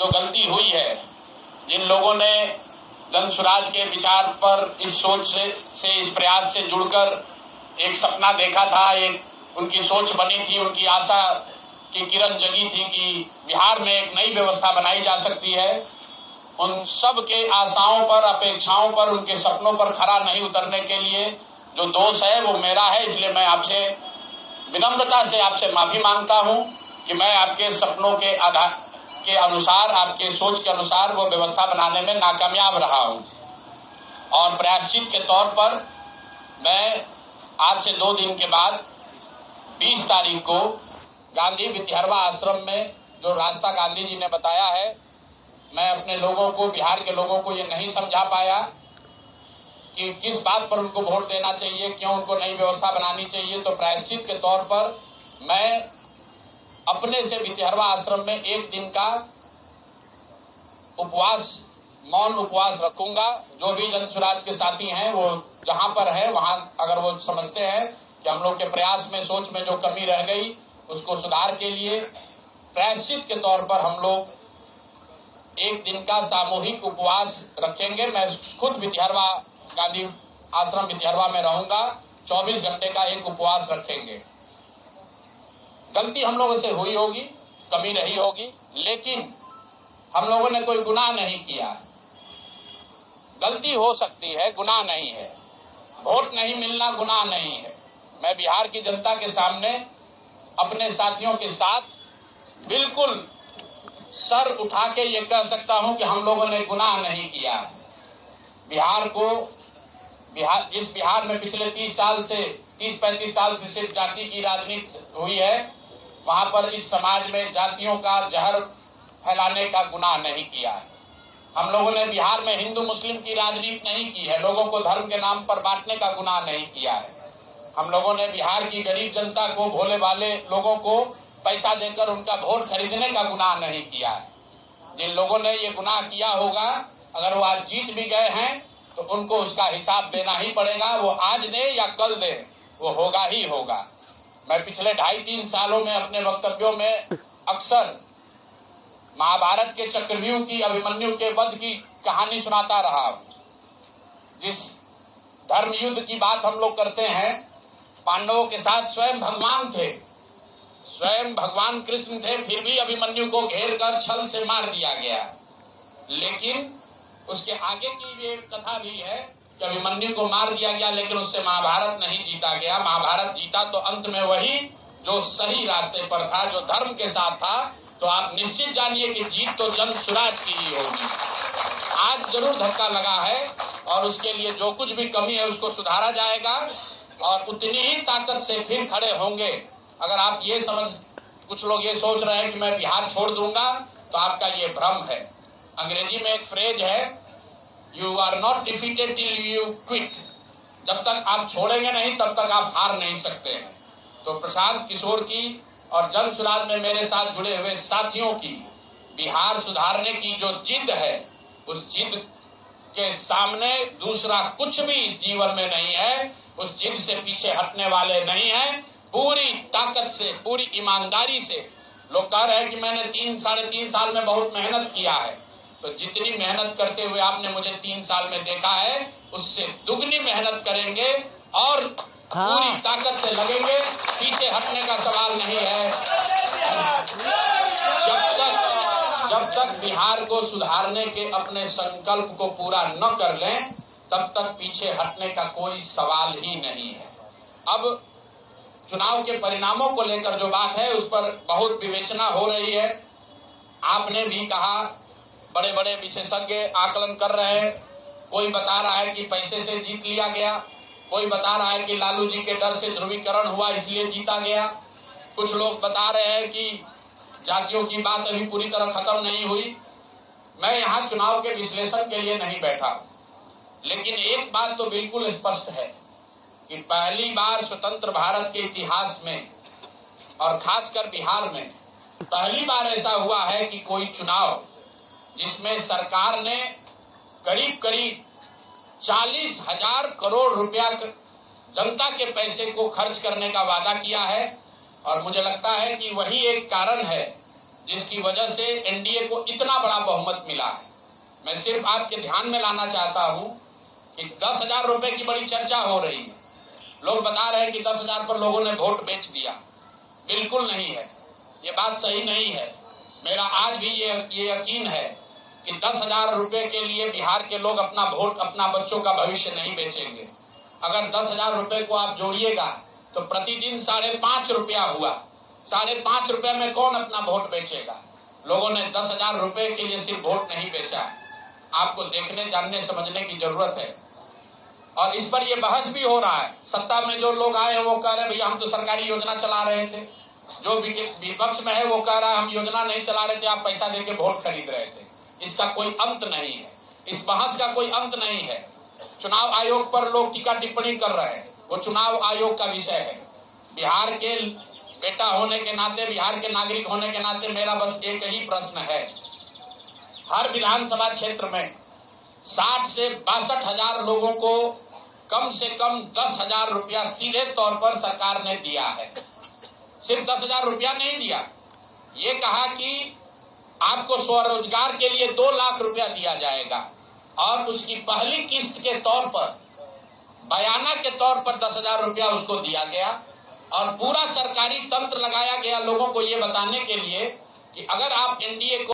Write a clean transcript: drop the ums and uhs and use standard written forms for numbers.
जो गलती हुई है, जिन लोगों ने जन स्वराज के विचार पर इस सोच से इस प्रयास से जुड़कर एक सपना देखा था, एक उनकी सोच बनी थी, उनकी आशा की किरण जगी थी कि बिहार में एक नई व्यवस्था बनाई जा सकती है, उन सब के आशाओं पर, अपेक्षाओं पर, उनके सपनों पर खरा नहीं उतरने के लिए जो दोष है वो मेरा है। इसलिए मैं आपसे विनम्रता से आपसे माफी मांगता हूं कि मैं आपके सपनों के आधार के अनुसार, आपके सोच के अनुसार वो व्यवस्था बनाने में नाकामयाब रहा हूं। और प्रायश्चित के तौर पर मैं आज से 2 दिन के बाद 20 तारीख को गांधी विद्यारवा आश्रम में जो रास्ता गांधी जी ने बताया है, मैं अपने लोगों को, बिहार के लोगों को ये नहीं समझा पाया कि किस बात पर उनको वोट देना चाहिए, क्यों उनको नई व्यवस्था बनानी चाहिए। तो प्रायश्चित के तौर पर मैं अपने से विद्यारवा आश्रम में 1 दिन का उपवास, मौन उपवास रखूंगा। जो भी जन स्वराज के साथी हैं वो जहां पर है वहां अगर वो समझते हैं कि हम लोग के प्रयास में, सोच में जो कमी रह गई उसको सुधार के लिए प्रायश्चित के तौर पर हम लोग 1 दिन का सामूहिक उपवास रखेंगे। मैं खुद विद्यारवा, गांधी आश्रम विद्यारवा में रहूंगा। 24 घंटे का एक उपवास रखेंगे। गलती हम लोगों से हुई होगी, कमी रही होगी, लेकिन हम लोगों ने कोई गुनाह नहीं किया। गलती हो सकती है, गुनाह नहीं है। वोट नहीं मिलना गुनाह नहीं है। मैं बिहार की जनता के सामने अपने साथियों के साथ बिल्कुल सर उठा के ये कह सकता हूं कि हम लोगों ने गुनाह नहीं किया। जिस बिहार में पिछले 30-35 साल से सिर्फ जाति की राजनीति हुई है, वहां पर इस समाज में जातियों का जहर फैलाने का गुनाह नहीं किया है। हम लोगों ने बिहार में हिंदू मुस्लिम की राजनीति नहीं की है, लोगों को धर्म के नाम पर बांटने का गुनाह नहीं किया है। हम लोगों ने बिहार की गरीब जनता को, भोले वाले लोगों को पैसा देकर उनका वोट खरीदने का गुनाह नहीं किया है। जिन लोगों ने ये गुनाह किया होगा, अगर वो आज जीत भी गए हैं तो उनको उसका हिसाब देना ही पड़ेगा। वो आज दे या कल दे, वो होगा ही होगा। मैं पिछले 2.5-3 सालों में अपने वक्तव्यों में अक्सर महाभारत के चक्रव्यूह की, अभिमन्यु के वध की कहानी सुनाता रहा। जिस धर्म युद्ध की बात हम लोग करते हैं, पांडवों के साथ स्वयं भगवान थे, स्वयं भगवान कृष्ण थे, फिर भी अभिमन्यु को घेर कर छल से मार दिया गया। लेकिन उसके आगे की ये कथा भी है कि अभिमन्यु को मार दिया गया, लेकिन उससे महाभारत नहीं जीता गया। महाभारत जीता तो अंत में वही जो सही रास्ते पर था, जो धर्म के साथ था। तो आप निश्चित जानिए कि जीत तो जन स्वराज की ही होगी। आज जरूर धक्का लगा है और उसके लिए जो कुछ भी कमी है उसको सुधारा जाएगा और उतनी ही ताकत से फिर खड़े होंगे। अगर आप ये कुछ लोग ये सोच रहे हैं कि मैं बिहार छोड़ दूंगा, तो आपका ये भ्रम है। अंग्रेजी में एक फ्रेज है, you are not defeated till you quit. जब तक आप छोड़ेंगे नहीं तब तक आप हार नहीं सकते हैं। तो प्रशांत किशोर की और जन स्वराज में मेरे साथ जुड़े हुए साथियों की बिहार सुधारने की जो जिद है, उस जिद के सामने दूसरा कुछ भी इस जीवन में नहीं है। उस जिद से पीछे हटने वाले नहीं हैं। पूरी ताकत से, पूरी ईमानदारी से। लोग कह रहे हैं कि मैंने 3-3.5 साल में बहुत मेहनत किया है, तो जितनी मेहनत करते हुए आपने मुझे 3 साल में देखा है, उससे दुगनी मेहनत करेंगे और पूरी ताकत से लगेंगे। पीछे हटने का सवाल नहीं है। जब तक बिहार को सुधारने के अपने संकल्प को पूरा न कर लें, तब तक पीछे हटने का कोई सवाल ही नहीं है। अब चुनाव के परिणामों को लेकर जो बात है, उस पर बहुत विवेचना हो रही है। आपने भी कहा, बड़े बड़े विशेषज्ञ आकलन कर रहे हैं। कोई बता रहा है कि पैसे से जीत लिया गया, कोई बता रहा है कि लालू जी के डर से ध्रुवीकरण हुआ इसलिए जीता गया। कुछ लोग बता रहे हैं कि जातियों की बात अभी पूरी तरह खत्म नहीं हुई। मैं यहाँ चुनाव के विश्लेषण के लिए नहीं बैठा, लेकिन एक बात तो बिल्कुल स्पष्ट है कि पहली बार स्वतंत्र भारत के इतिहास में और खासकर बिहार में पहली बार ऐसा हुआ है कि कोई चुनाव जिसमें सरकार ने करीब 40,000 करोड़ रुपया जनता के पैसे को खर्च करने का वादा किया है। और मुझे लगता है कि वही एक कारण है जिसकी वजह से एनडीए को इतना बड़ा बहुमत मिला है। मैं सिर्फ आपके ध्यान में लाना चाहता हूं कि 10,000 रुपए की बड़ी चर्चा हो रही है। लोग बता रहे हैं कि 10,000 पर लोगों ने वोट बेच दिया। बिल्कुल नहीं है, ये बात सही नहीं है। मेरा आज भी ये यकीन है कि 10,000 रुपए के लिए बिहार के लोग अपना वोट, अपना बच्चों का भविष्य नहीं बेचेंगे। अगर 10,000 रुपए को आप जोड़िएगा तो प्रतिदिन 5.5 रुपया हुआ। 5.5 रुपए में कौन अपना वोट बेचेगा? लोगों ने 10,000 रुपए के लिए सिर्फ वोट नहीं बेचा है। आपको देखने, जानने, समझने की जरूरत है। और इस पर यह बहस भी हो रहा है। सत्ता में जो लोग आए हैं वो कह रहे हैं भैया हम तो सरकारी योजना चला रहे थे। जो विपक्ष में है वो कह रहा है हम योजना नहीं चला रहे थे, आप पैसा देके वोट खरीद रहे थे। इसका कोई अंत नहीं है, इस बहस का कोई अंत नहीं है। चुनाव आयोग पर लोग टीका टिप्पणी कर रहे हैं, वो चुनाव आयोग का विषय है। बिहार के बेटा होने के नाते, बिहार के नागरिक होने के नाते मेरा बस एक ही प्रश्न है। हर विधानसभा क्षेत्र में 60 से 62,000 लोगों को कम से कम 10,000 रुपया सीधे तौर पर सरकार ने दिया है। सिर्फ 10,000 रुपया नहीं दिया, ये कहा कि आपको स्वरोजगार के लिए 2 लाख रुपया दिया जाएगा और उसकी पहली किस्त के तौर पर, बयाना के तौर पर 10,000 रुपया उसको दिया गया। और पूरा सरकारी तंत्र लगाया गया लोगों को ये बताने के लिए कि अगर आप एनडीए को